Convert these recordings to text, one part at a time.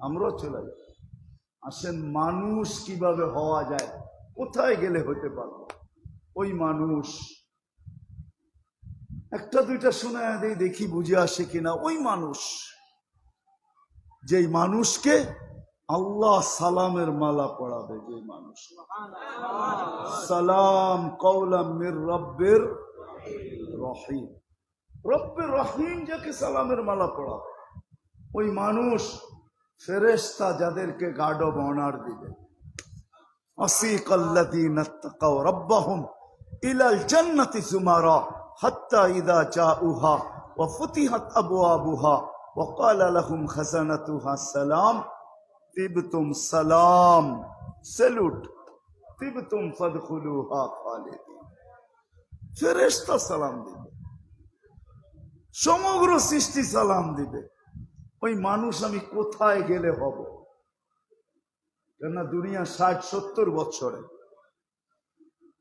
আমরাও চলে যাই। আসেন মানুষ কিভাবে হওয়া যায়, কোথায় গেলে হতে পারবো। ওই মানুষ একটা দুইটা শোনায় দেই, দেখি বুঝে আসে কিনা। ওই মানুষ, যেই মানুষকে আল্লাহ সালামের মালা পড়াবে, যে মানুষ সালাম কওলাম মির রব্বির রহিম, রব্বির রহিম যাকে সালামের মালা পড়াবে, ওই মানুষ ফেরেশতা যাদেরকে গার্ড অব অনার দিবে। আসিকাল্লাযীনা তাকাও রাব্বাহুম ইলাল জান্নাতি যুমারা হাত্তা ইযা জাউহা ওয়া ফুতিহাত আবওয়াবুহা ওয়া ক্বালা লাহুম খাযানাতুহা সালাম তিবতুম সালাম স্যালুট তিবতুম ফাদখুলুহা খালিদিন। ফেরেশতা সালাম দিবে, সমগ্র সৃষ্টি সালাম দিবে। ওই মানুষ আমি কোথায় গেলে হব? কেননা দুনিয়া 60-70 বছরে।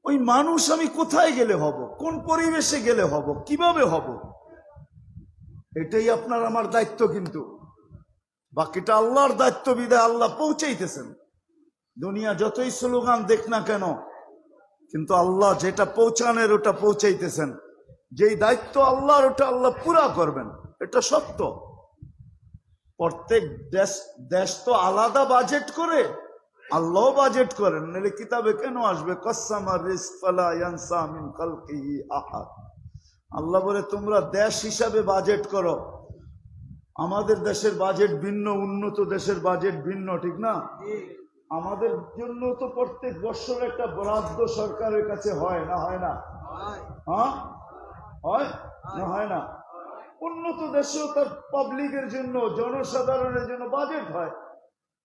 ওই মানুষ আমি কোথায় গেলে হব, কোন পরিবেশে গেলে হব, কিভাবে হব, এটাই আপনার আমার দায়িত্ব। কিন্তু বাকিটা আল্লাহর দায়িত্ব, বিদায় আল্লাহ পৌঁছাইতেছেন। দুনিয়া যতই স্লোগান দেখ না কেন, কিন্তু আল্লাহ যেটা পৌঁছানোর ওটা পৌঁছাইতেছেন। যেই দায়িত্ব আল্লাহর, ওটা আল্লাহ পুরা করবেন, এটা সত্য। প্রত্যেক দেশ তো আলাদা বাজেট করে, আল্লাহ বাজেট করেন, নাহলে কিতাবে কেন আসবে কাসসামার রিজক ফালা ইয়ানসা মিন খালকিহি আহাদ। আল্লাহ বলে তোমরা দেশ হিসাবে বাজেট করো। আমাদের দেশের বাজেট ভিন্ন, উন্নত দেশের বাজেট ভিন্ন, ঠিক না? আমাদের জন্য তো প্রত্যেক বছর একটা বরাদ্দ সরকারের কাছে হয় না, হয় না? হ্যাঁ, হয় না, হয় না? উন্নত দেশেও তার পাবলিকের জন্য, জনসাধারণের জন্য বাজেট হয়।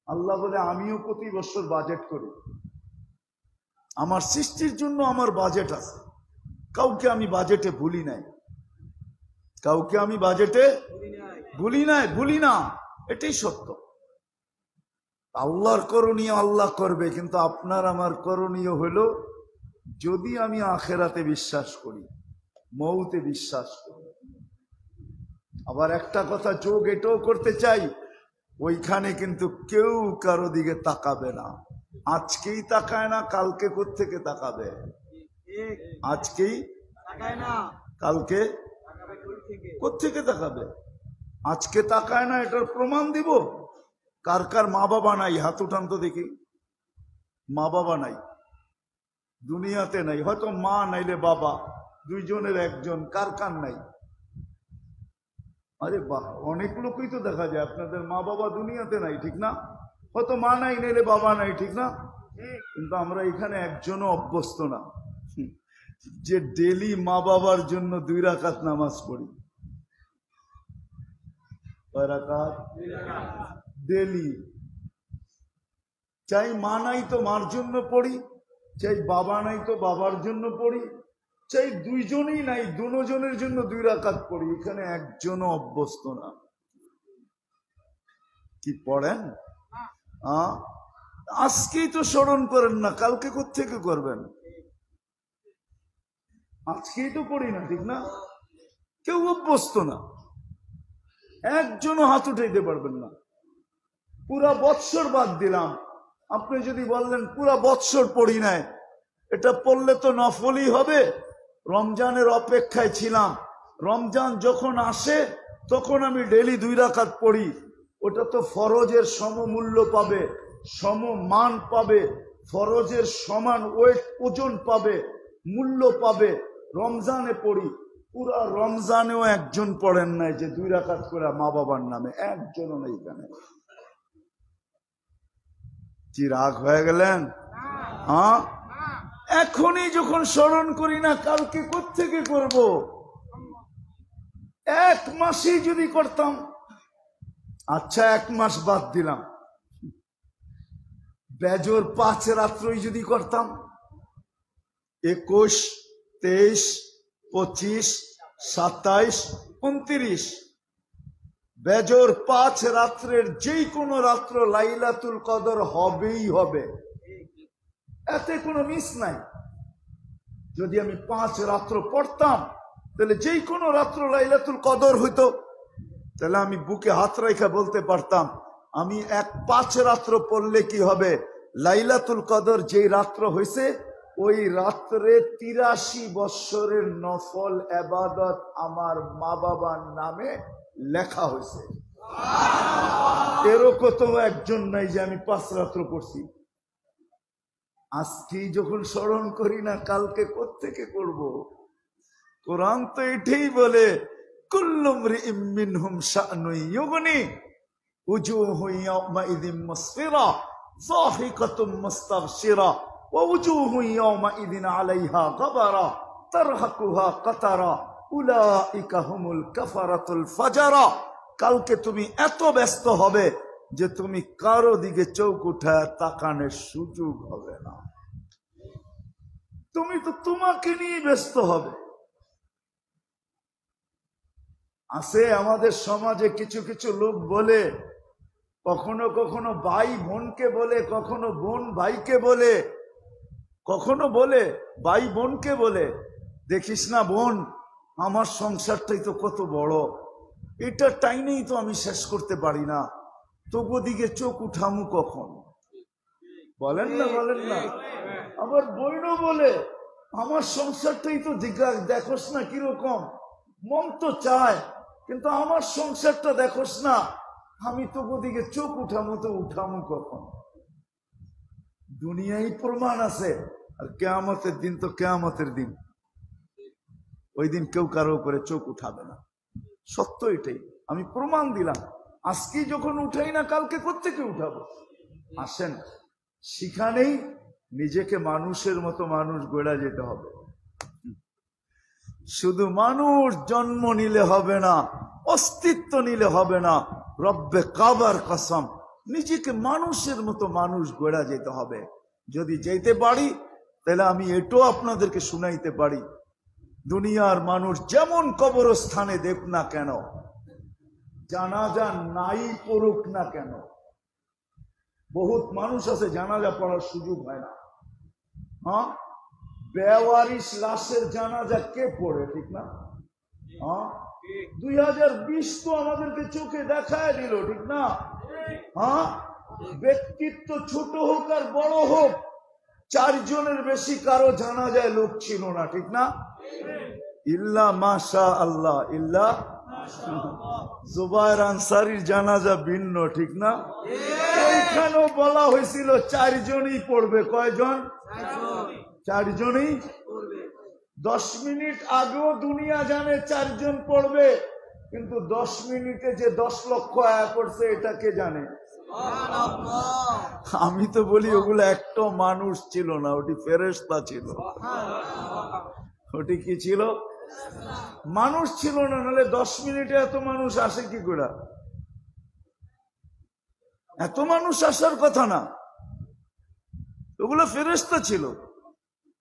আল্লাহ বলে আমিও প্রতি বছর বাজেট করি, আমার সৃষ্টির জন্য আমার বাজেট আছে। কাউকে আমি বাজেটে ভুলি নাই, কাউকে আমি বাজেটে ভুলি নাই, ভুলি না, এটাই সত্য। আল্লাহর করণীয় আল্লাহ করবে, কিন্তু আপনার আমার করণীয় হলো, যদি আমি আখেরাতে বিশ্বাস করি, মৌতে বিশ্বাস করি। আবার একটা কথা যোগ এটাও করতে চাই, ওইখানে কিন্তু কেউ কারো দিকে তাকাবে না। আজকেই তাকায় না, কালকে কোত্থেকে তাকাবে? আজকেই তাকায় না, কালকে কোত্থেকে তাকাবে? আজকে তাকায় না, এটার প্রমাণ দিব। কার কার মা বাবা নাই? হাত উঠান তো দেখি। মা বাবা নাই, দুনিয়াতে নাই। হয়তো মা নাইলে বাবা, দুইজনের একজন। কার কার নাই? আরে বাহ, অনেক লোকই তো দেখা যায় আপনাদের মা বাবা দুনিয়াতে নাই, ঠিক না? হয়তো মা নাই, নাইলে বাবা নাই, ঠিক না? কিন্তু আমরা এখানে একজনও অভ্যস্ত না যে ডেলি মা বাবার জন্য 2 রাকাত নামাজ পড়ি। কয় রাকাত? ডেলি। চাই মা নাই তো মার জন্য পড়ি, চাই বাবা নাই তো বাবার জন্য পড়ি, চাই দুইজনই নাই, দুজনের জন্য 2 রাকাত পড়ি। এখানে একজনও অভ্যস্ত না। কি পড়েন? আজকেই তো স্মরণ করেন না, কালকে কোত্থেকে করবেন? আজকেই তো পড়ি না, ঠিক না? কেউ অভ্যস্ত না, একজনও হাত উঠাইতে পারবেন না। পুরা বৎসর বাদ দিলাম, আপনি যদি বললেন পুরা বৎসর পড়ি নাই, এটা পড়লে তো নফলই হবে। রমজানের অপেক্ষায় ছিলাম, রমজান যখন আসে তখন আমি ডেলি 2 রাকাত পড়ি। ওটা তো ফরজের সমমূল্য পাবে, সমমান পাবে, ফরজের সমান ওয়েট, ওজন পাবে, মূল্য পাবে। রমজানে পড়ি, পুরা রমজানেও একজন পড়েন নাই যে 2 রাকাত করে মা বাবার নামে, একজনও নেই। এখানে কি রাগ হয়ে গেলেন? হ্যাঁ, এখনই যখন স্মরণ করি না, কালকে কোত্থেকে করব? 1 মাসেই যদি করতাম। আচ্ছা, 1 মাস বাদ দিলাম, বেজর 5 রাত্রই যদি করতাম, 21, 23, 25, 27, 29, বেজর 5 রাত্রের যেই কোনো রাত্র লাইলাতুল কদর হবেই হবে, এতে কোনো মিস নাই। যদি আমি 5 রাত্র পড়তাম, তাহলে যেই কোনো রাত্র লাইলাতুল কদর হইতো। তাহলে আমি বুকে হাত রাখা বলতে পারতাম, আমি 5 রাত্র পড়লে কি হবে? লাইলাতুল কদর যেই রাত্র হয়েছে ওই রাত্রে 83 বৎসরের নফল ইবাদত আমার মা বাবার নামে লেখা হয়েছে। এরকম তো একজন নাই যে আমি 5 রাত্র পড়ছি। আজকে যখন স্মরণ করি না, কালকে কোত্থেকে করব? কোরআন তো এটাই বলে, কুল্লু মরিইম মিনহুম শা'নুন ইউগনি উজুহু ইয়াওমাইযিন মুসফিরা যাহিকাতুম মুস্তাবশিরা ওয়া উজুহু ইয়াওমাইযিন আলাইহা গাবারা তারহাকুহা কাতারা উলাইকা হুমুল কাফারাতুল ফাজারা। কালকে তুমি এত ব্যস্ত হবে যে তুমি কারো দিকে চোখ উঠায় তাকানোর সুযোগ হবে না। তুমি তো তোমাকে নিয়ে ব্যস্ত হবে। আছে আমাদের সমাজে কিছু কিছু লোক বলে, কখনো কখনো ভাই বোনকে বলে, কখনো বোন ভাইকে বলে, কখনো বলে ভাই বোনকে বলে, দেখিস না বোন, আমার সংসারটাই তো কত বড়, এটা টাইনেই তো আমি শেষ করতে পারি না, তবু দিকে চোখ উঠামু কখন? বলেন না, বলেন না। আবার বইনও বলে, আমার সংসারটাই তো দেখোস না কিরকম, মন তো চায় কিন্তু আমার সংসারটা দেখোস না, আমি তবু দিকে চোখ উঠামু, তো উঠামু কখন? দুনিয়ায় প্রমাণ আছে, আর কিয়ামতের দিন তো কিয়ামতের দিন, ওই দিন কেউ কারো করে চোখ উঠাবে না। সত্য এটাই, আমি প্রমাণ দিলাম। আজকে যখন উঠাই না, কালকে কোত্থেকে উঠাবো? আসেন, সেখানেই নিজেকে মানুষের মতো মানুষ গড়া যেতে হবে। শুধু মানুষ জন্ম নিলে হবে না, অস্তিত্ব নিলে হবে না, রব্বে কাবার কসম, নিজেকে মানুষের মতো মানুষ গড়া যেতে হবে। যদি যেতে পারি তাহলে আমি এটাও আপনাদেরকে শুনাইতে পারি, দুনিয়ার মানুষ যেমন কবরস্থানে দেখ না কেন, জানাজা নাই পড়ুক না কেন, বহুত মানুষ আছে জানাজা পড়ার সুযোগ হয় না। হ্যাঁ, বেওয়ারিশ লাশের জানাজা কে পড়ে, ঠিক না? হ্যাঁ, 2020 তো আমাদেরকে চোখে দেখায় দিল, ঠিক না? হ্যাঁ, ব্যক্তিত্ব ছোট হোক আর বড় হোক, 4 জনের বেশি কারো জানাজায় লোক ছিল না, ঠিক না? ইল্লা মাশা আল্লাহ, ইল্লা জুবায়ের আনসারীর জানাজা ভিন্ন, ঠিক না? ওইখানেও বলা হয়েছিল 4 জনই পড়বে। কয়জন? 4 জনই। 10 মিনিট আগেও দুনিয়া জানে 4 জন পড়বে, কিন্তু 10 মিনিটে যে 10 লক্ষ আয়া করছে এটা কে জানে? আমি তো বলি ওগুলো একটা মানুষ ছিল না, ওটি ফেরেশতা ছিল। ওটি কি ছিল? মানুষ ছিল না, নাহলে 10 মিনিটে এত মানুষ আসে কি করে? এত মানুষ আসার কথা না, ওগুলো ফেরেশতা ছিল।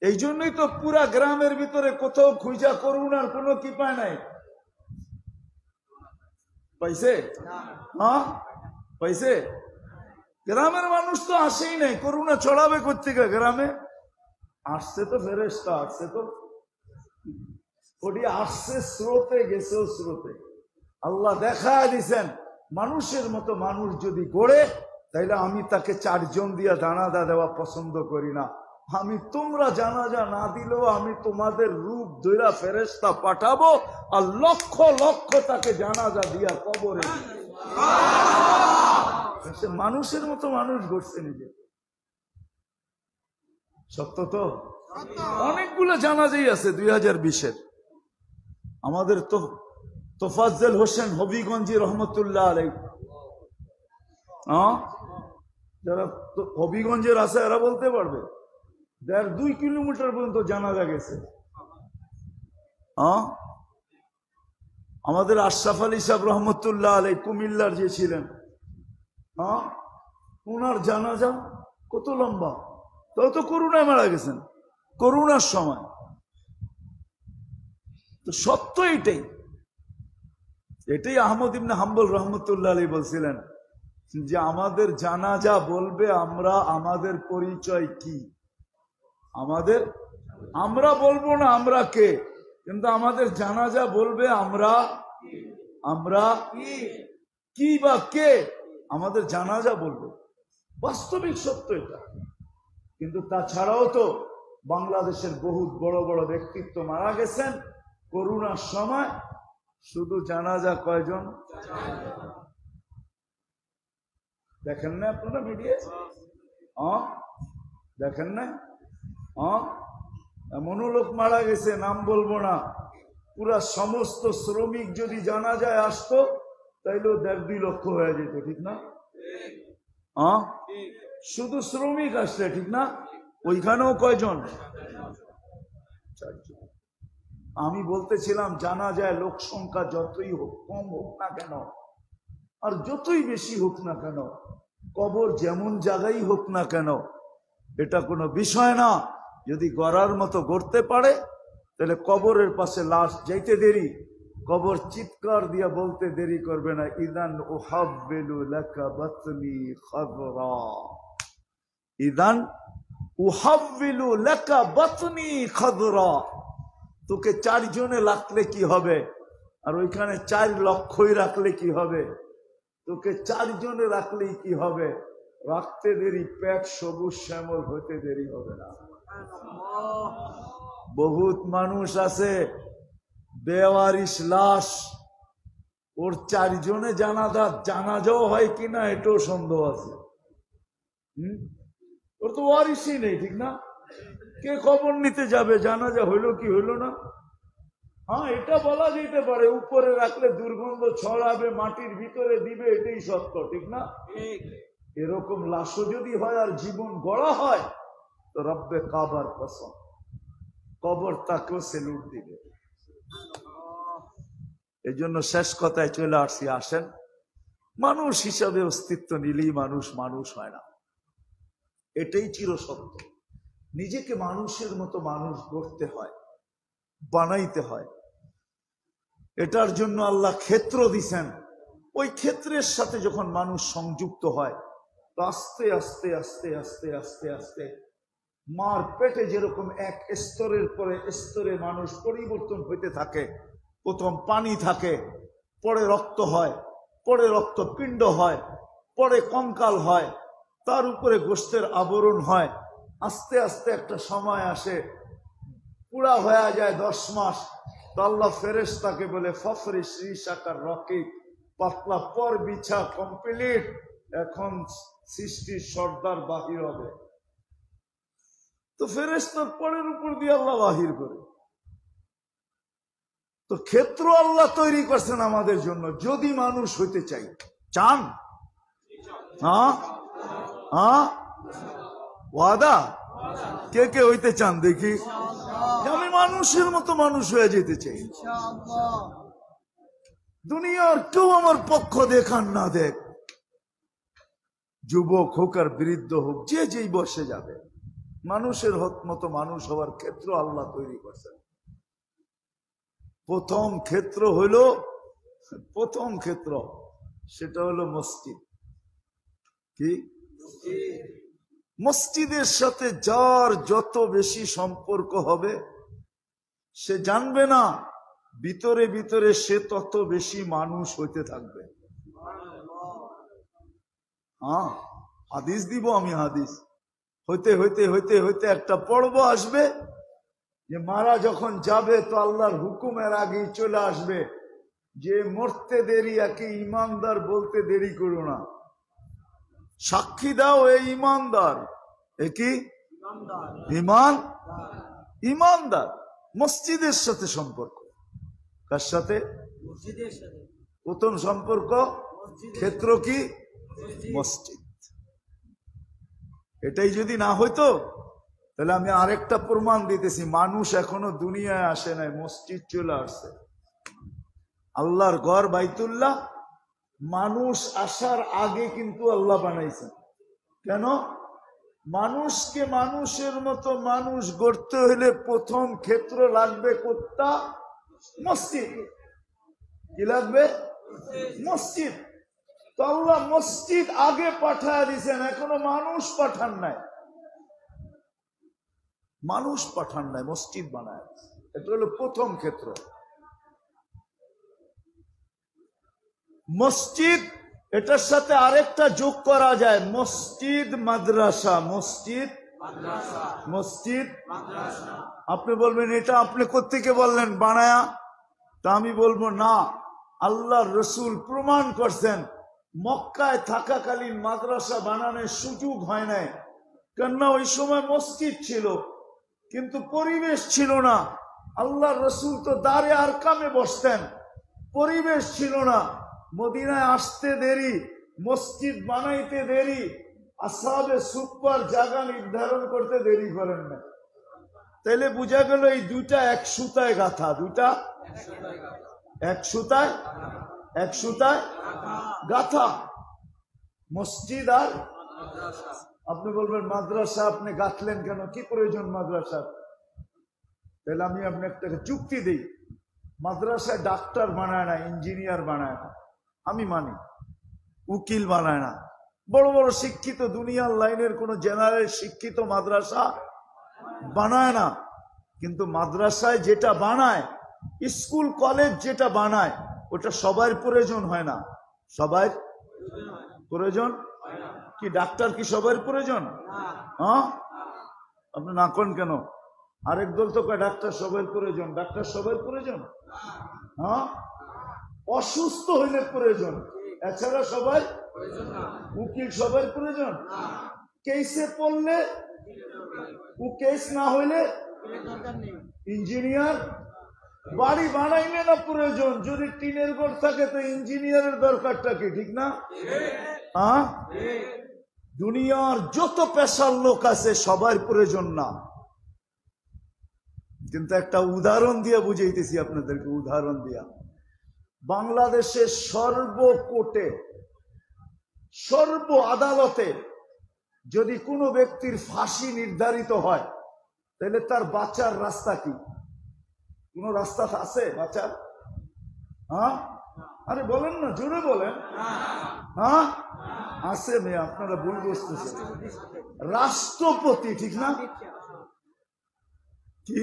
এই জন্যই তো পুরা গ্রামের ভিতরে কোথাও খুঁজা করুণার কোনো কি পায় নাই। পাইছে? হ্যাঁ, পাইছে? গ্রামের মানুষ তো আসেই নাই, করুণা ছড়াবে কোত্থেকে গ্রামে? আসছে তো ফেরেশতা, আসছে তো, ওটি আসছে স্রোতে, গেছেও স্রোতে। আল্লাহ দেখা দিছেন মানুষের মতো মানুষ যদি গড়ে, তাইলে আমি তাকে 4 জন দিয়া জানাজা দেওয়া পছন্দ করি না। আমি তোমরা জানাজা না দিলেও আমি তোমাদের রূপ ধইরা ফেরেশতা পাঠাবো, আর লক্ষ লক্ষ তাকে জানাজা দিয়া কবরে। সে মানুষের মতো মানুষ গড়ছে নিজে। সত্য তো? অনেকগুলো জানাজাই আছে 2020-এর। আমাদের তো তোফাজ্জল হোসেন হবিগঞ্জি রহমতুল্লাহ আলাইহি, যারা হবিগঞ্জের আছে এরা বলতে পারবে, 1.5-2 কিলোমিটার পর্যন্ত জানাজা গেছে। আমাদের আশরাফ আলী সাহেব রহমতুল্লাহ আলাইহি কুমিল্লার যে ছিলেন, ওনার জানাজা কত লম্বা, তাও তো করোনায় মারা গেছেন, করোনার সময়। তো সত্য এটাই, এটাই আহমদ ইবনে হাম্বল রহমতুল্লাহ আলাইহি বলছিলেন যে আমাদের জানাজা বলবে আমরা আমাদের পরিচয় কি, আমরা বলবো না আমরা কে, কিন্তু আমাদের জানাজা বলবে আমরা কি বা কে, আমাদের জানাজা বলবো, বাস্তবিক সত্য এটা। কিন্তু তাছাড়াও তো বাংলাদেশের বহুত বড় বড় ব্যক্তিত্ব মারা গেছেন করোনার সময়, শুধু জানাজা কয়জন দেখেন না আপনারা মিডিয়া? দেখেন না? এমনও লোক মারা গেছে, নাম বলবো না, পুরা সমস্ত শ্রমিক যদি জানাজায় আসতো তাইলে 1.5-2 লক্ষ হয়ে যেত, ঠিক না? শুধু শ্রমিক আসলে, ঠিক না? ওইখানেও কয়জন? 4 জন। আমি বলতেছিলাম জানাজায় লোক সংখ্যা যতই হোক, কম হোক না কেন আর যতই বেশি হোক না কেন, কবর যেমন জায়গায় হোক না কেন, এটা কোনো বিষয় না। যদি গড়ার মতো গড়তে পারে তাহলে কবরের পাশে লাশ যাইতে দেরি, কবর চিৎকার দিয়া বলতে দেরি করবে না, ইদান উহাব্বিলু লাকা বাতনি খাদরা, ইদান উহাব্বিলু লাকা বাতনি খাদরা। তোকে 4 জনে রাখলে কি হবে, আর ওইখানে 4 লক্ষই রাখলে কি হবে? তোকে 4 জনে রাখলেই কি হবে? রাখতে দেরি, পেট সবুজ শ্যামল হতে দেরি হবে না। বহুত মানুষ আছে বেওয়ারিশ লাশ, ওর 4 জনে জানাজাও হয় কিনা এটাও সন্দেহ আছে। ওর তো ওয়ারিশই নেই, ঠিক না? কে খবর নিতে যাবে জানাজা হইলো কি হইলো না? হ্যাঁ, এটা বলা যেতে পারে উপরে রাখলে দুর্গন্ধ ছড়াবে, মাটির ভিতরে দিবে, এটাই সত্য, ঠিক না? এরকম লাশও যদি হয় আর জীবন গড়া হয় তো রব্বে কাবার কসম, কবর তাকেও সেলুট দিবে। এই জন্য শেষ কথায় চলে আসছি, আসেন, মানুষ হিসাবে অস্তিত্ব নিলেই মানুষ মানুষ হয় না, এটাই চিরসত্য। নিজেকে মানুষের মতো মানুষ গড়তে হয়, বানাইতে হয়। এটার জন্য আল্লাহ ক্ষেত্র দিছেন। ওই ক্ষেত্রের সাথে যখন মানুষ সংযুক্ত হয় তো আস্তে আস্তে আস্তে আস্তে আস্তে আস্তে মার পেটে যেরকম এক স্তরের পরে স্তরে মানুষ পরিবর্তন হইতে থাকে। প্রথম পানি থাকে, পরে রক্ত হয়, পরে রক্তপিণ্ড হয়, পরে কঙ্কাল হয়, তার উপরে গোশতের আবরণ হয়। আস্তে আস্তে একটা সময় আসে পুরা হয়ে যায় 10 মাস। তো আল্লাহ ফেরেশতাকে বলে ফফরিশ রিশাকার রকিক, পাতলা পর বিছা কমপ্লিট, এখন সৃষ্টির সর্দার বাহির হবে। তো ফেরেশতার পরের উপর দিয়ে আল্লাহ বাহির করে। তো ক্ষেত্র আল্লাহ তৈরি করছেন আমাদের জন্য, যদি মানুষ হইতে চাই। চান? ওয়াদা? কে কে হইতে চান দেখি? আমি মানুষের মতো মানুষ হয়ে যেতে চাই। দুনিয়ার কেউ আমার পক্ষ দেখান না দেখ, যুবক হোক আর বৃদ্ধ হোক, যে যেই বসে যাবে, মানুষের মতো মানুষ হওয়ার ক্ষেত্র আল্লাহ তৈরি করছেন। প্রথম ক্ষেত্র সেটা হলো মসজিদ। কি? মসজিদের সাথে যার যত বেশি সম্পর্ক হবে সে জানবে না ভিতরে ভিতরে সে তত বেশি মানুষ হইতে থাকবে। হাদিস দিব আমি, হাদিস হইতে হইতে হইতে হইতে একটা পর্ব আসবে যে মারা যখন যাবে তো আল্লাহর হুকুমের আগেই চলে আসবে যে মরতে দেরি একে ইমানদার বলতে দেরি করো না, সাক্ষী দাও এই ইমানদার। একই ইমানদার। মসজিদের সাথে সম্পর্ক। কার সাথে? প্রথম সম্পর্ক ক্ষেত্র কি? মসজিদ। এটাই যদি না হইতো তাহলে আমি আরেকটা প্রমাণ দিতেছি, মানুষ এখনো দুনিয়ায় আসে নাই, মসজিদ চলে আসছে। আল্লাহর ঘর বাইতুল্লাহ মানুষ আসার আগে কিন্তু আল্লাহ বানাইছেন। কেন? মানুষকে মানুষের মতো মানুষ গড়তে হইলে প্রথম ক্ষেত্র লাগবে কোথা? মসজিদ। কি লাগবে? মসজিদ। তো আল্লাহ মসজিদ আগে পাঠায় দিয়েছেন, এখনো মানুষ পাঠান নাই। মসজিদ বানায়, এটা হলো প্রথম ক্ষেত্র। মসজিদ এটার সাথে আরেকটা যোগ করা যায়, মসজিদ মাদ্রাসা। মসজিদ মসজিদ আপনি বলবেন এটা আপনি কোত্থেকে বললেন বানায়া? তা আমি বলবো না, আল্লাহর রসুল প্রমাণ করছেন মক্কায় থাকাকালীন মাদ্রাসা বানানোর সুযোগ হয় নাই, কেননা ওই সময় মসজিদ ছিল কিন্তু পরিবেশ ছিল না। আল্লাহর রসুল তো দারে আরকামে বসতেন, পরিবেশ ছিল না। মদিনায় আসতে দেরি, মসজিদ বানাইতে দেরি, আসহাবে সুফার জায়গা নির্ধারণ করতে দেরি করেন না। তাইলে বোঝা গেল এই দুইটা এক সুতায় গাথা, দুইটা এক সুতায় গাথা, মসজিদ আর। আপনি বলবেন মাদ্রাসা আপনি গাঁথলেন কেন, কি প্রয়োজন মাদ্রাসা? তাহলে আমি আপনাকে যুক্তি দিই, মাদ্রাসায় ডাক্তার বানায় না, ইঞ্জিনিয়ার বানায় না, আমি মানি। উকিল বানায় না, বড় বড় শিক্ষিত দুনিয়ার লাইনের কোন জেনারেল শিক্ষিত মাদ্রাসা বানায় না। কিন্তু মাদ্রাসায় যেটা বানায়, স্কুল কলেজ যেটা বানায়, ওটা সবার প্রয়োজন হয় না। সবার প্রয়োজন কি? ডাক্তার কি সবার প্রয়োজন? হ্যাঁ, আপনি না করেন কেন? আরেক দল তো ডাক্তার সবার প্রয়োজন, ডাক্তার সবার প্রয়োজন? হ্যাঁ, অসুস্থ হইলে প্রয়োজন, এছাড়া সবাই। উকিল সবার প্রয়োজন? কেসে পড়লে, ও কেস না হইলে ইঞ্জিনিয়ার। বাড়ি বানাইলে না প্রয়োজন, যদি টিনের ঘর থাকে তো ইঞ্জিনিয়ারের দরকারটা কি, ঠিক না? হ্যাঁ, দুনিয়ার যত পেশার লোক আছে সবার প্রয়োজন না। কিন্তু একটা উদাহরণ দিয়ে বুঝাইতেছি আপনাদেরকে, উদাহরণ দিয়া। বাংলাদেশের সর্বকোর্টে, সর্ব আদালতে যদি কোনো ব্যক্তির ফাঁসি নির্ধারিত হয়, তাহলে তার বাঁচার রাস্তা কি? কোন রাস্তা আছে বাঁচার? হ্যাঁ, আরে বলেন না, জোরে বলেন। হ্যাঁ আছে মেয়ে, আপনারা ভুল বুঝতেছেন। রাষ্ট্রপতি, ঠিক না? কি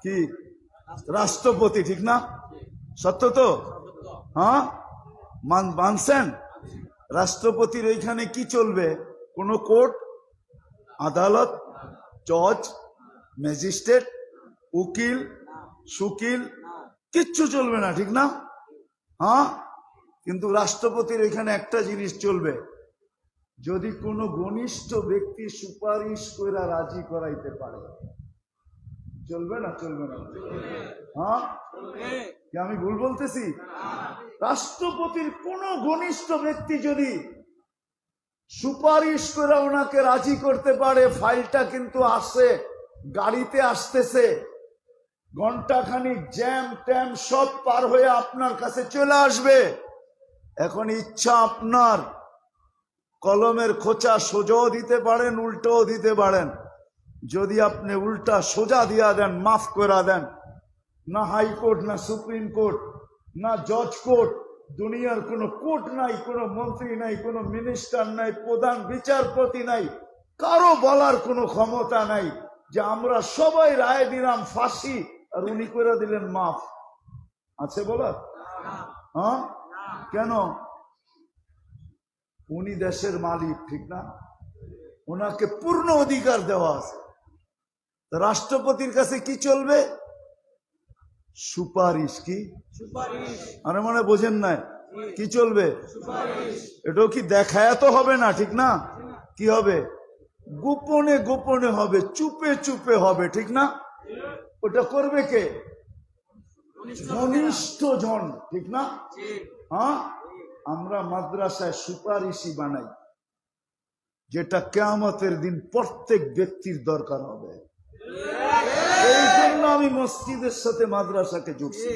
কি রাষ্ট্রপতি, ঠিক না? সত্য তো? হ্যাঁ, মানছেন? রাষ্ট্রপতির ওইখানে কি চলবে? কোন কোর্ট, আদালত, জজ, ম্যাজিস্ট্রেট, উকিল, সুকিল কিচ্ছু চলবে না, ঠিক না? হ্যাঁ, কিন্তু রাষ্ট্রপতির এখানে একটা জিনিস চলবে, যদি কোনো ঘনিষ্ঠ ব্যক্তি সুপারিশ করে রাজি করাইতে পারে। চলবে না? চলবে না? হ্যাঁ, কি আমি ভুল বলতেছি? রাষ্ট্রপতির কোন ঘনিষ্ঠ ব্যক্তি যদি সুপারিশ করে ওনাকে রাজি করতে পারে, ফাইলটা কিন্তু আসে, গাড়িতে আসতেছে, ঘন্টাখানিক জ্যাম ট্যাম সব পার হয়ে আপনার কাছে চলে আসবে। এখন ইচ্ছা আপনার, কলমের খোঁচা সোজাও দিতে পারেন, উল্টোও দিতে পারেন। যদি আপনি উল্টা সোজা দিয়া দেন, মাফ করে দেন, না হাইকোর্ট, না সুপ্রিম কোর্ট, না জজ কোর্ট, দুনিয়ার কোনো কোর্ট নাই, কোনো মন্ত্রী নাই, কোনো মিনিস্টার নাই, প্রধান বিচারপতি নাই, কারো বলার কোনো ক্ষমতা নাই যে আমরা সবাই রায় দিলাম ফাঁসি আর উনি করে দিলেন মাফ। আছে বলার? হ্যাঁ, কেন? উনি দেশের মালিক, ঠিক না? ওনাকে পূর্ণ অধিকার দেওয়া আছে। রাষ্ট্রপতির কাছে কি চলবে? সুপারিশ। কি আরে মানে বোঝেন নাই? কি চলবে? এটাও কি দেখায় তো হবে না, ঠিক না? কি হবে? গোপনে গোপনে হবে, চুপে চুপে হবে, ঠিক না? ওটা করবে কে? ঘনিষ্ঠ জন, ঠিক না? হ্যাঁ, আমরা মাদ্রাসায় সুপারিশি বানাই, যেটা কিয়ামতের দিন প্রত্যেক ব্যক্তির দরকার হবে। এই জন্য আমি মসজিদের সাথে মাদ্রাসাকে জুড়ছি।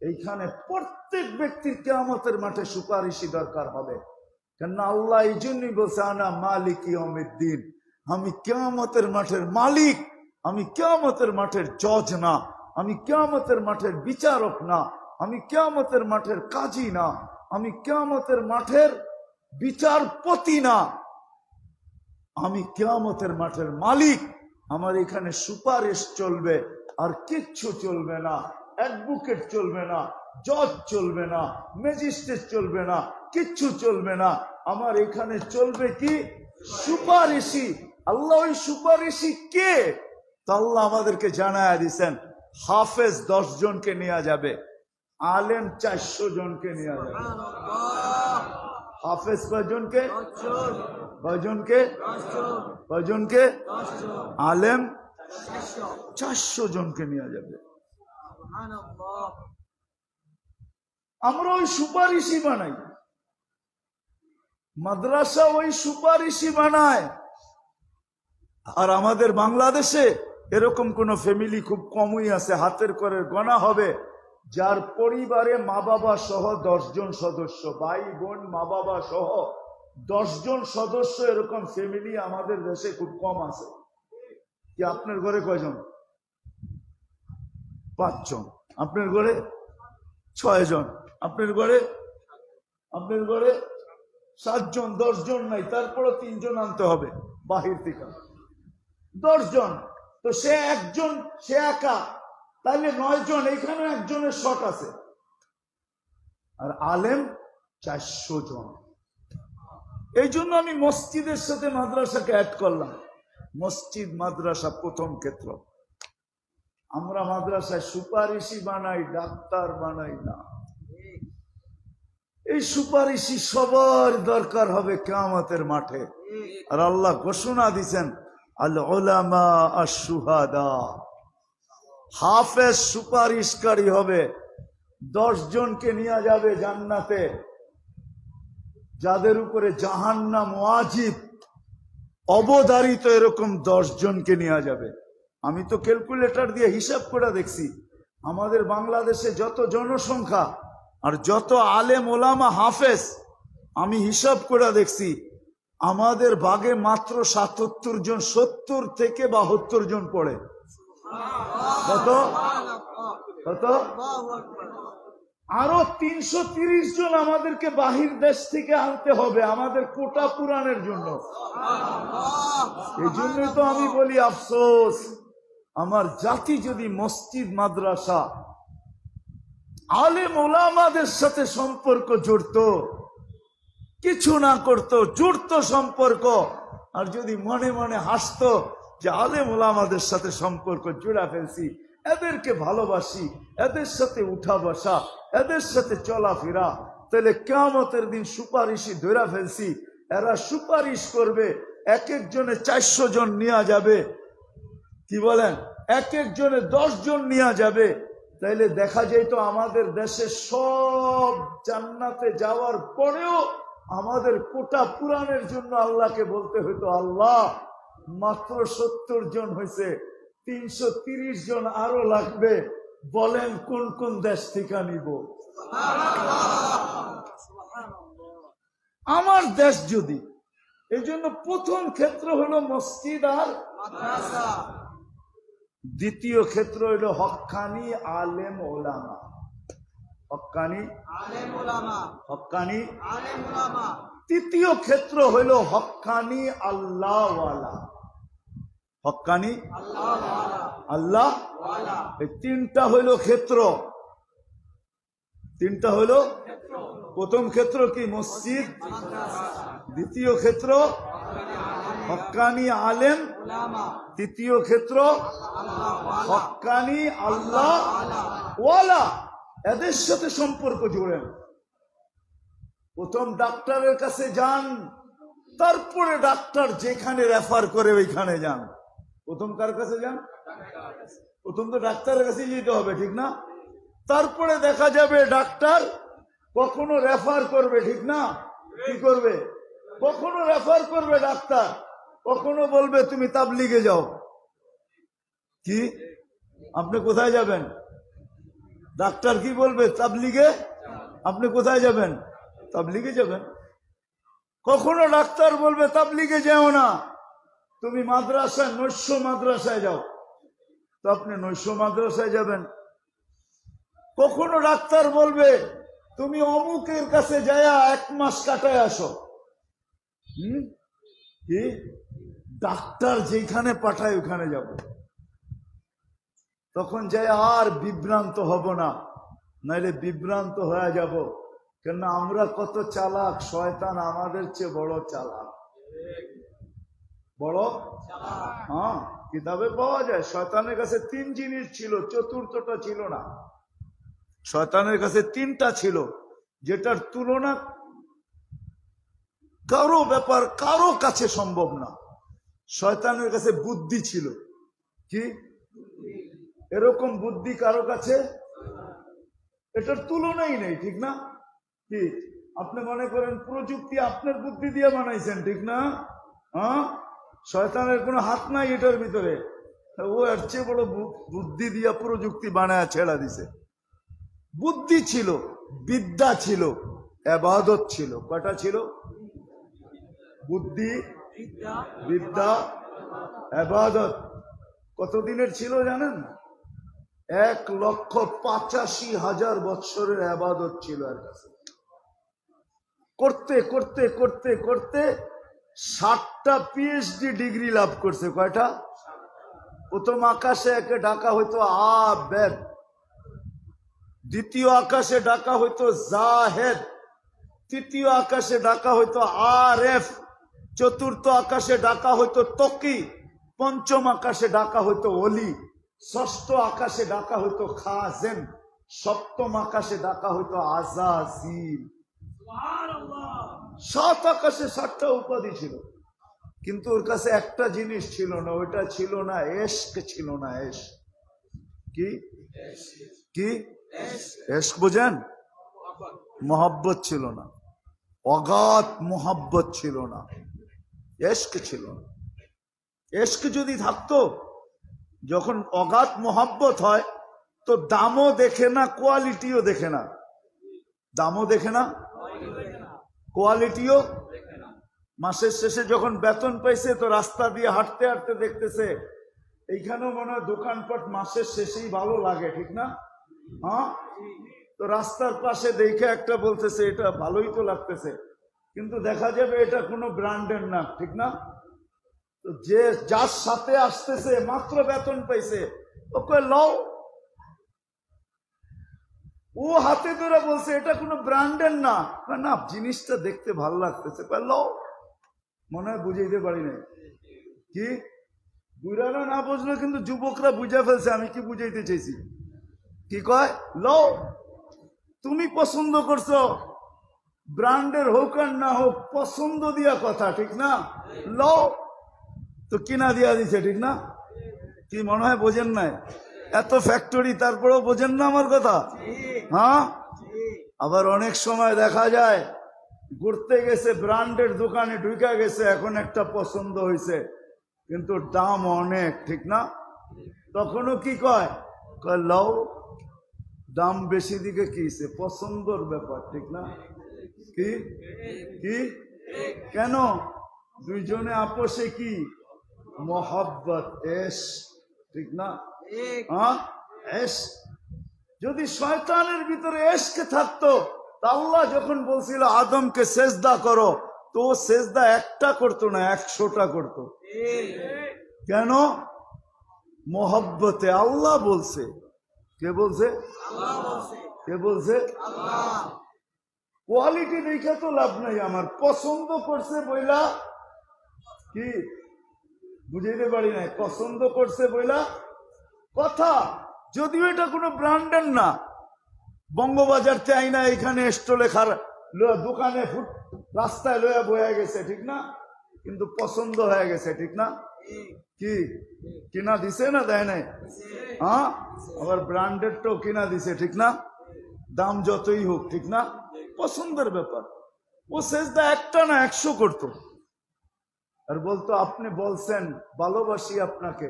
এইখানে প্রত্যেক ব্যক্তির কিয়ামতের মাঠে সুপারিশি দরকার হবে। কেন আল্লাহ এই জন্যই বলছে, আনা মালিক ইয়াউমিদ্দিন, আমি কিয়ামতের মাঠের মালিক, আমি কিয়ামতের মাঠের জজ না, আমি কিয়ামতের মাঠের বিচারক না, আমি কিয়ামতের মাঠের কাজী না, আমি কিয়ামতের মাঠের বিচারপতি না, আমি কিয়ামতের মাঠের মালিক। আমার এখানে সুপারিশ চলবে, আর কিচ্ছু চলবে না। অ্যাডভোকেট চলবে না, জজ চলবে না, ম্যাজিস্ট্রেট চলবে না, কিচ্ছু চলবে না। আমার এখানে চলবে কি? সুপারিশি। আল্লাহ ওই সুপারিশি কে? তো আল্লাহ আমাদেরকে জানায় দিচ্ছেন, হাফেজ 10 জনকে নেওয়া যাবে, আলেম 400 জনকে নেওয়া যাবে। হাফেজ কয়জনকে? কয়জনকে? কয়জনকে? আলেম 400 জনকে নেওয়া যাবে। আমরা ওই সুপারিশই বানাই, মাদ্রাসা ওই সুপারিশই বানায়। আর আমাদের বাংলাদেশে এরকম কোন ফ্যামিলি খুব কমই আছে, হাতের করে গোনা হবে, যার পরিবারে মা বাবা সহ 10 জন সদস্য, ভাই বোন মা বাবা সহ 10 জন সদস্য, এরকম ফ্যামিলি আমাদের দেশে খুব কম আছে। কি আপনার ঘরে কয়জন? 5 জন। আপনার ঘরে 6 জন। আপনার ঘরে 7 জন। 10 জন নাই, তারপরে 3 জন আনতে হবে বাহির থেকে। 10 জন। তো সে একজন, সে একা, তাহলে 9 জন। এইখানে একজনের শর্ট আছে। আর আলেম 400 জন। এই জন্য আমি মসজিদের সাথে মাদ্রাসাকে অ্যাড করলাম। মসজিদ মাদ্রাসা প্রথম ক্ষেত্র। আমরা মাদ্রাসায় সুপারিশি বানাই, ডাক্তার বানাই না। এই সুপারিশি সবার দরকার হবে কিয়ামতের মাঠে। আর আল্লাহ ঘোষণা দিয়েছেন, আল উলামা আশ-শুহাদা, হাফেজ সুপারিশকারী হবে। 10 জনকে নিয়ে যাবে জান্নাতে, যাদের উপরে জাহান্নাম ওয়াজিব, অবধারিত, এরকম 10 জনকে নিয়ে যাবে। আমি তো ক্যালকুলেটর দিয়ে হিসাব করে দেখছি, আমাদের বাংলাদেশে যত জনসংখ্যা আর যত আলেম ওলামা হাফেজ, আমি হিসাব করে দেখছি, আমাদের ভাগে মাত্র 77 জন, 70 থেকে 72 জন পড়ে। কত? কত? আরো 330 জন আমাদেরকে বাহির দেশ থেকে আনতে হবে আমাদের কোটা পূরণের জন্য। এই জন্যই তো আমি বলি, আফসোস, আমার জাতি যদি মসজিদ মাদ্রাসা আলেম ওলামাদের সাথে সম্পর্ক জুড়ত, কিছু না করত, জুড়ত সম্পর্ক, আর যদি মনে মনে হাসতো যে আলেম ওলামাদের সাথে সম্পর্ক জুড়া ফেলছি, এদেরকে ভালোবাসি, এদের সাথে উঠা বসা, এদের সাথে চলাফেরা, তাহলে কিয়ামতের দিন সুপারিশি ধরা ফেলছি, এরা সুপারিশ করবে, এক একজনে 400 জন নেওয়া যাবে। কি বলেন? এক একজনে 10 জন নেওয়া যাবে। তাইলে দেখা যেত আমাদের দেশে সব জান্নাতে যাওয়ার পরেও আমাদের কোটা পূরণের জন্য আল্লাহকে বলতে হইতো, আল্লাহ মাত্র 70 জন হয়েছে, 330 জন আরো লাগবে, বলেন কোন কোন দেশ থেকে নিব। আমার দেশ যদি, এই জন্য প্রথম ক্ষেত্র হলো মসজিদ আর মাদ্রাসা, দ্বিতীয় ক্ষেত্র হলো হক্কানি আলেম ওলামা। হক্কানি আলেম ওলামা, হক্কানি আলেম ওলামা। তৃতীয় ক্ষেত্র হলো হক্কানি আল্লাহওয়ালা। হক্কানি আল্লাহ, এই 3টা হইল ক্ষেত্র। 3টা হইল। প্রথম ক্ষেত্র কি? মসজিদ। দ্বিতীয় ক্ষেত্র হক্কানি আলেম। তৃতীয় ক্ষেত্র হক্কানি আল্লাহ ওয়ালা। এদের সাথে সম্পর্ক জোড়েন। প্রথম ডাক্তারের কাছে যান, তারপরে ডাক্তার যেখানে রেফার করে ওইখানে যান। প্রথম কার কাছে যান? প্রথম তো ডাক্তারের কাছে যেতে হবে, ঠিক না? তারপরে দেখা যাবে ডাক্তার কখনো রেফার করবে, ঠিক না? কি করবে? কখনো রেফার করবে ডাক্তার, কখনো বলবে তুমি তাবলিগে যাও। কি আপনি কোথায় যাবেন? ডাক্তার কি বলবে? তাবলিগে। আপনি কোথায় যাবেন? তাবলিগে যাবেন। কখনো ডাক্তার বলবে তাবলিগে যাও না, তুমি মাদ্রাসায়, নৈশ মাদ্রাসায় যাও, তো আপনি নৈশ মাদ্রাসায় যাবেন। কখনো ডাক্তার বলবে তুমি অমুকের কাছে যায়া 1 মাস কাটায় আসো। কি? ডাক্তার যেখানে পাঠায় ওখানে যাব। তখন যাই আর বিভ্রান্ত হব না, নাইলে বিভ্রান্ত হয়ে যাব। কেন আমরা কত চালাক, শয়তান আমাদের চেয়ে বড় চালাক। বড় হ্যাঁ, কিতাবে পাওয়া যায় শয়তানের কাছে 3 জিনিস ছিল, চতুর্থটা ছিল না। শয়তানের কাছে 3টা ছিল, যেটার তুলনা কারো ব্যাপার কারো কাছে সম্ভব না। শয়তানের কাছে বুদ্ধি ছিল। কি এরকম বুদ্ধি কারো কাছে এটার তুলনাই নেই, ঠিক না? কি আপনি মনে করেন প্রযুক্তি আপনার বুদ্ধি দিয়ে বানাইছেন, ঠিক না? হ্যাঁ, শয়তানের কোনো হাত নাই এটার ভিতরে। ও এর চেয়ে বড় বুদ্ধি দিয়া প্রযুক্তি বানায় ছেড়া দিছে। বুদ্ধি ছিল, বিদ্যা ছিল, ইবাদত ছিল। কয়টা ছিল? বুদ্ধি, বিদ্যা, ইবাদত। কতদিনের ছিল জানেন? 1,85,000 বৎসরের ইবাদত ছিল এর কাছে। করতে করতে করতে করতে 60টা PhD ডিগ্রি লাভ করছে। কয়টা? প্রথম আকাশে একে ডাকা হইতো আবেদ, দ্বিতীয় আকাশে ডাকা হইতো জাহেদ, তৃতীয় আকাশে ডাকা হইতো আরেফ, চতুর্থ আকাশে ডাকা হইতো তকি, পঞ্চম আকাশে ডাকা হইতো অলি, ষষ্ঠ আকাশে ডাকা হইতো খাজেন, সপ্তম আকাশে ডাকা হইতো আজাজিল। 7 আকাশে 7টা উপাধি ছিল, কিন্তু ওর কাছে একটা জিনিস ছিল না, ওইটা ছিল না এশক, ছিল না এশক। কি কি এশক বুঝেন? মোহাব্বত ছিল না, অগাধ মোহাব্বত ছিল না, এশক ছিল না। এশক যদি থাকতো, যখন অগাধ মোহাব্বত হয় তো দামও দেখে না, কোয়ালিটিও দেখে না। দামও দেখে না, কোয়ালিটিও। মাসের শেষে যখন বেতন পাইছে তো রাস্তা দিয়ে হাঁটতে হাঁটতে দেখতেছে এইখানেও মনে হয় দোকানপাট মাসের শেষেই ভালো লাগে, ঠিক না? হ্যাঁ, তো রাস্তার পাশে দেখে একটা বলতেছে এটা ভালোই তো লাগতেছে, কিন্তু দেখা যাবে এটা কোনো ব্র্যান্ডের না, ঠিক না? তো যে যার সাথে আসতেছে মাত্র বেতন পাইছে, ওকে লও। ও হাতে ধরে বলছে এটা কোনো ব্র্যান্ডের না, না জিনিসটা দেখতে ভালো লাগতেছে, লও। মনে হয় বুঝাইতে পারি নাই। কি বুড়ারা না বুঝলো, কিন্তু যুবকরা বুঝে ফেলছে আমি কি বুঝাইতে চাইছি। কি কয়? লও। তুমি পছন্দ করছো, ব্র্যান্ডের হোক আর না হোক, পছন্দ দিয়া কথা, ঠিক না? লও। তো কিনা দিয়া দিছে, ঠিক না? কি মনে হয় বোঝেন নাই? এত ফ্যাক্টরি, তারপরেও বোঝেন না আমার কথা? হ্যাঁ, আবার অনেক সময় দেখা যায় ঘুরতে গেছে, ব্র্যান্ডের দোকানে ঢুকে গেছে, এখন একটা পছন্দ হয়েছে কিন্তু দাম অনেক, ঠিক না? তখনও কি কয়? কয় লও। দাম বেশি দিকে কিছে, পছন্দর ব্যাপার, ঠিক না? কি কি কেন? দুইজনে আপোষে কি মোহাব্বত, এশ, ঠিক না? হ্যাঁ, এশ। যদি শয়তানের ভিতরে এশকে থাকতো, তা আল্লাহ যখন বলছিল আদমকে সেজদা করো, তো সেজদা একটা করতো না, 100টা করতো। কেন? মোহাব্বতে। আল্লাহ বলছে। কে বলছে? কে বলছে? কোয়ালিটি দেখে তো লাভ নাই, আমার পছন্দ করছে বইলা। কি বুঝাইতে পারি নাই? পছন্দ করছে বইলা কথা, যদিও এটা কোনো ব্র্যান্ডের না। বঙ্গবাজার চাই না, এখানে স্টলে দোকানে রাস্তায় লয়া বয়ে গেছে, ঠিক না? কিন্তু পছন্দ হয়ে গেছে, ঠিক না? কি কিনা দিছে না দেয় নাই? হ্যাঁ, আবার ব্র্যান্ডেডটাও কিনা দিছে, ঠিক না? দাম যতই হোক, ঠিক না? পছন্দের ব্যাপার। ও সেজদা একটা না 100 করতো, আর বলতো আপনি বলছেন ভালোবাসি আপনাকে,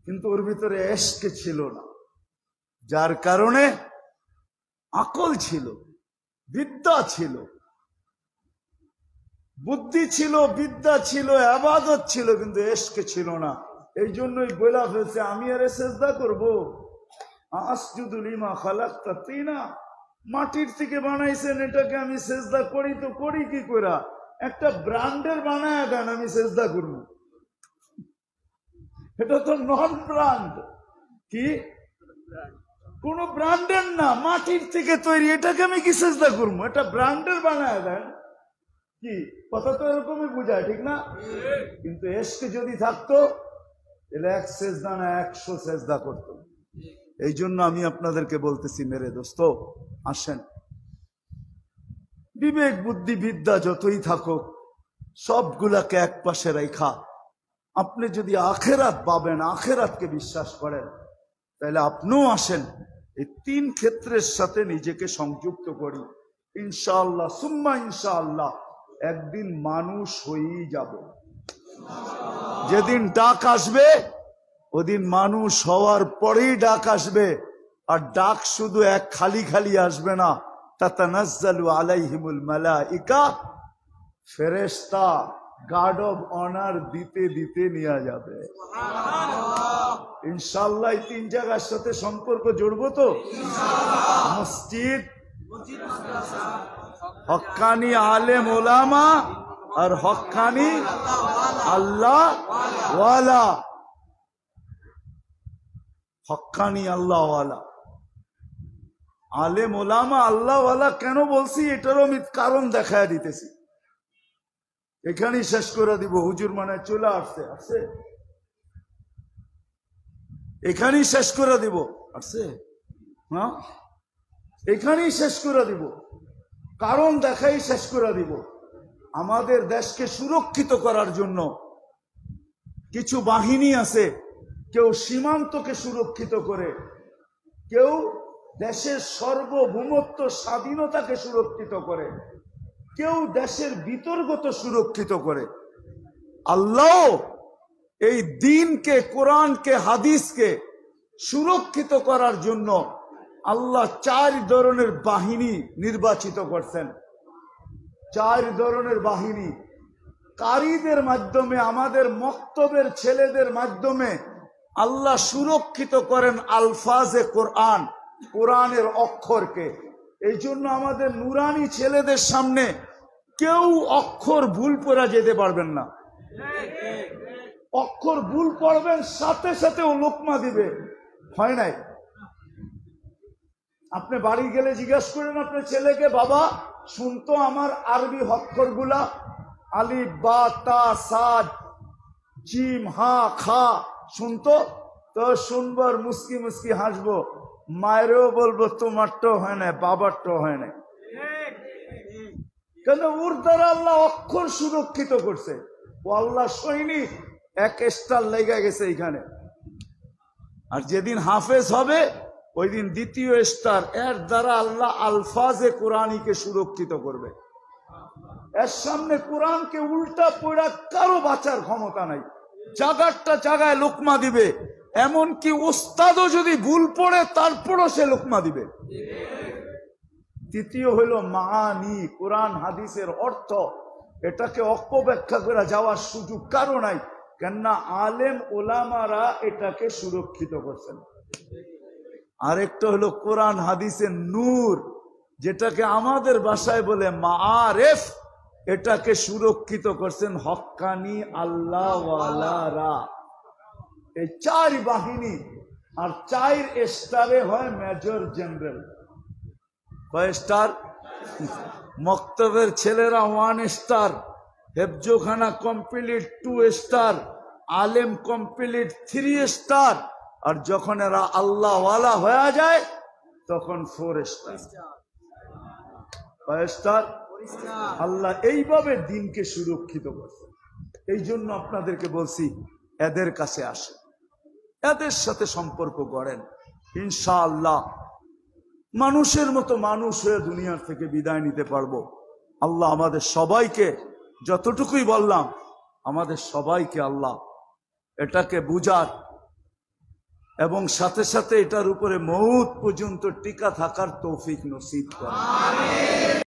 কিন্তু ওর ভিতরে এশকে ছিল না, যার কারণে আকল ছিল, বিদ্যা ছিল, বুদ্ধি ছিল, বিদ্যা ছিল, ইবাদত ছিল, কিন্তু এশকে ছিল না। এই জন্যই বলা ফেলছে আমি আরে সেজদা করবো? আসজুদু লিমা খালাকতা তিনা, মাটির থেকে বানাইছেন, এটাকে আমি সেজদা করি তো করি কি করে? একটা ব্র্যান্ডের বানায় দেন, আমি সেজদা করবো। এটা তো নন ব্র্যান্ড। কি কোন ব্র্যান্ডের না, মাটির থেকে তৈরি, এটাকে আমি কি সেজদা করবো? এটা ব্র্যান্ডের বানায় দেন কি? কথা তো এরকমই বুঝায়, ঠিক না? কিন্তু এসকে যদি থাকতো এটা 1 সেজদা না 100 সেজদা করতো। এই জন্য আমি আপনাদেরকে বলতেছি মেরে দোস্ত, আসেন, বিবেক বুদ্ধি বিদ্যা যতই থাকুক সবগুলাকে এক পাশে রেখা আপনি যদি আখেরাত পাবেন, আখেরাতকে বিশ্বাস করেন, তাহলে আপনিও আসেন, এই 3 ক্ষেত্রের সাথে নিজেকে সংযুক্ত করি। ইনশাআল্লাহ সুম্মা ইনশাআল্লাহ একদিন মানুষ হয়েই যাব। যেদিন ডাক আসবে ওদিন মানুষ হওয়ার পরেই ডাক আসবে। আর ডাক শুধু এক খালি খালি আসবে না, তাতানাজ্জালু আলাইহিমুল মালাইকা, ফেরেশতা গার্ড অব অনার দিতে দিতে নিয়ে যাবে। ইনশাআল্লাহ এই 3 জায়গার সাথে সম্পর্ক জুড়বো তো? মসজিদ, হক্কানি আলেম ওলামা আর হক্কানি আল্লাহ ওয়ালা। হক্কানি আল্লাহ ওয়ালা, আলেম ওলামা আল্লাহ ওয়ালা কেন বলছি এটারও আমি কারণ দেখায় দিতেছি। এখানেই শেষ করে দিব। হুজুর মানে চলে আসছে, এখানেই শেষ করে দিব। আসছে হ্যাঁ, এখানেই শেষ করে দিব, কারণ দেখাই শেষ করে দিব। আমাদের দেশকে সুরক্ষিত করার জন্য কিছু বাহিনী আছে, কেউ সীমান্তকে সুরক্ষিত করে, কেউ দেশের সার্বভৌমত্ব স্বাধীনতাকে সুরক্ষিত করে, কেউ দেশের বিতর্কত সুরক্ষিত করে। আল্লাহ এই দ্বীনকে, কোরআনকে, হাদিসকে সুরক্ষিত করার জন্য আল্লাহ 4 ধরনের বাহিনী নির্বাচিত করছেন। 4 ধরনের বাহিনী কারীদের মাধ্যমে, আমাদের মক্তবের ছেলেদের মাধ্যমে আল্লাহ সুরক্ষিত করেন আলফাজে কোরআন, কোরআনের অক্ষরকে। এই জন্য আমাদের নুরানি ছেলেদের সামনে কেউ অক্ষর ভুল পড়া যেতে পারবেন না। অক্ষর ভুল পড়বেন সাথে সাথে ও লোকমা দিবে, হয় নাই? আপনি বাড়ি গেলে জিজ্ঞাসা করেন আপনার ছেলেকে, বাবা শুনতো আমার আরবি অক্ষর গুলা, আলিফ বা তা সাদ জিম হা খা শুনতো? তো শুনবো আর মুস্কি মুস্কি হাসবো, মায়েরও বলবো তোমারটাও হয় না, বাবারটাও হয় না। কেন? ওর দ্বারা আল্লাহ অক্ষর সুরক্ষিত করছে। ও আল্লাহ সৈনিক, 1 স্টার লেগে গেছে এখানে। আর যেদিন হাফেজ হবে ওই দিন 2য় স্টার, এর দ্বারা আল্লাহ আলফাজে কোরআনীকে সুরক্ষিত করবে। এর সামনে কোরআনকে উল্টা পড়া কারো বাঁচার ক্ষমতা নাই। জায়গাটা জায়গায় লোকমা দিবে, এমনকি ওস্তাদও যদি ভুল পড়ে তারপরও সে লোকমা দিবে। 3য় হইল মানি, কোরআন হাদিসের অর্থ, এটাকে অপব্যাখ্যা করে যাওয়ার সুযোগ কারো নাই, কেননা আলেম ওলামারা এটাকে সুরক্ষিত করছেন। আরেকটা হলো কোরআন হাদিসের নূর, যেটাকে আমাদের ভাষায় বলে মাআরিফ, এটাকে সুরক্ষিত করছেন হক্কানি আল্লাহ ওয়ালারা। এই 4 বাহিনী, আর 4 স্টারে হয় মেজর জেনারেল। কয় স্টার? মক্তবের ছেলেরা 1 স্টার, হেফজোখানা কমপ্লিট 2 স্টার, আলেম কমপ্লিট 3 স্টার, আর যখন এরা আল্লাহ ওয়ালা হয়ে যায় তখন 4 স্টার। কয় স্টার? আল্লাহ এইভাবে দিনকে সুরক্ষিত করছে। এই জন্য আপনাদেরকে বলছি এদের কাছে আসে, এদের সাথে সম্পর্ক গড়েন, ইনশাআল্লাহ মানুষের মতো মানুষ হয়ে দুনিয়ার থেকে বিদায় নিতে পারবো। আল্লাহ আমাদের সবাইকে, যতটুকুই বললাম, আমাদের সবাইকে আল্লাহ এটাকে বুঝার এবং সাথে সাথে এটার উপরে মউত পর্যন্ত টিকা থাকার তৌফিক নসিব করেন।